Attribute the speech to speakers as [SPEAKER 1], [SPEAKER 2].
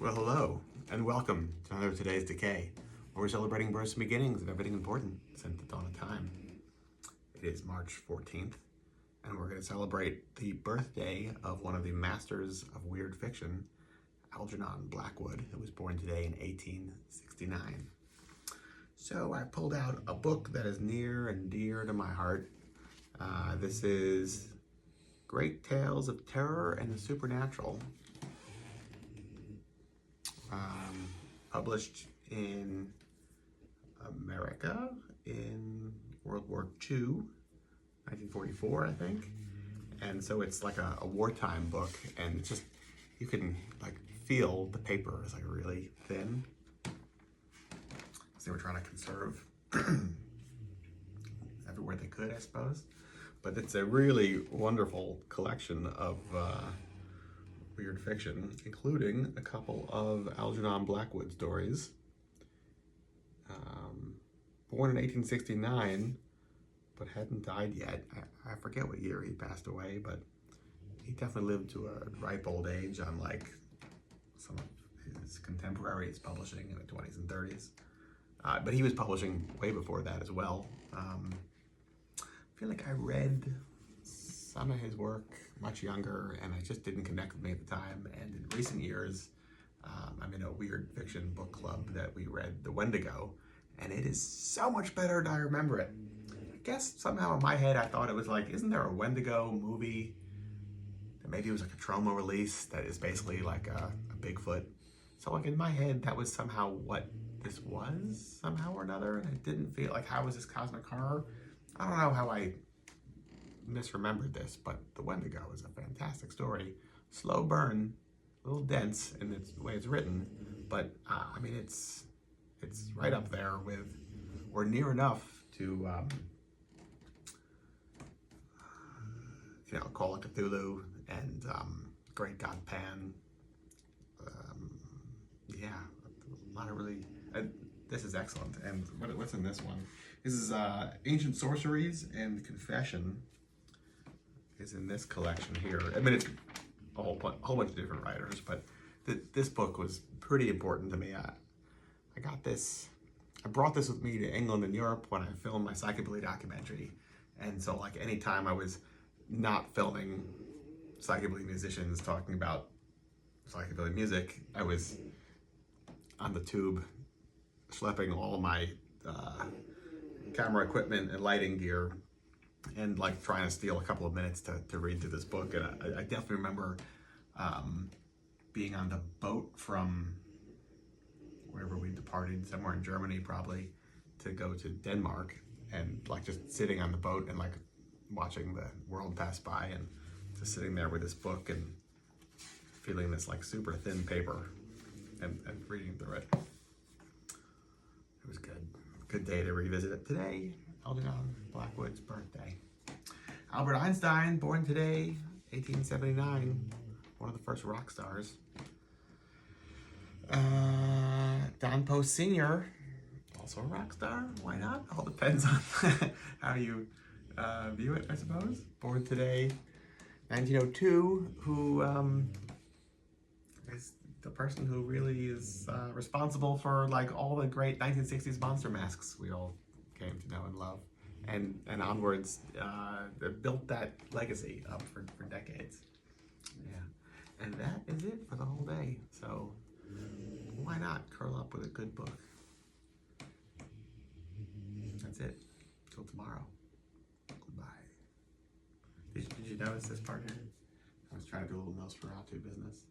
[SPEAKER 1] Well, hello, and welcome to another Today's Decay, where we're celebrating births and beginnings and everything important since the dawn of time. It is March 14th, and we're going to celebrate the birthday of one of the masters of weird fiction, Algernon Blackwood, who was born today in 1869. So I pulled out a book that is near and dear to my heart. This is Great Tales of Terror and the Supernatural. Published in America in World War II, 1944, I think. And so it's like a wartime book, and it's just, you can like feel the paper is like really thin. So they were trying to conserve everywhere they could, I suppose. But it's a really wonderful collection of weird fiction, including a couple of Algernon Blackwood stories. Born in 1869, but hadn't died yet. I forget what year he passed away, but he definitely lived to a ripe old age, unlike some of his contemporaries publishing in the 20s and 30s. But he was publishing way before that as well. I feel like I read some of his work much younger, and it just didn't connect with me at the time. And in recent years, I'm in a weird fiction book club that we read The Wendigo, and it is so much better than I remember it. I guess somehow in my head I thought it was like, isn't there a Wendigo movie that maybe it was like a trauma release that is basically like a Bigfoot? So like in my head, that was somehow what this was, somehow or another, and it didn't feel like, how was this cosmic horror? I don't know how I misremembered this, but The Wendigo is a fantastic story. Slow burn, a little dense in the way it's written, but I mean, it's right up there with, or near enough to, Call of Cthulhu and Great God Pan. Yeah, a lot of really, this is excellent. And what's in this one? This is Ancient Sorceries and Confession is in this collection here. I mean, it's a whole bunch of different writers, but this book was pretty important to me. I brought this with me to England and Europe when I filmed my psychobilly documentary. And so like anytime I was not filming psychobilly musicians talking about psychobilly music, I was on the tube schlepping all of my camera equipment and lighting gear and like trying to steal a couple of minutes to read through this book. And I definitely remember being on the boat from wherever we departed, somewhere in Germany probably, to go to Denmark, and like just sitting on the boat and like watching the world pass by and just sitting there with this book and feeling this like super thin paper and reading through it. It was good. Good day to revisit it today. Algernon Blackwood's birthday. Albert Einstein, born today, 1879, one of the first rock stars. Don Post Sr., also a rock star. Why not? All depends on how you view it, I suppose. Born today, 1902, who is the person who really is responsible for like all the great 1960s monster masks we all came to know and love, and onwards. They built that legacy up for decades. Yeah, and that is it for the whole day. So why not curl up with a good book? That's it. Till tomorrow. Goodbye. Did you notice this part here? I was trying to do a little Nosferatu business.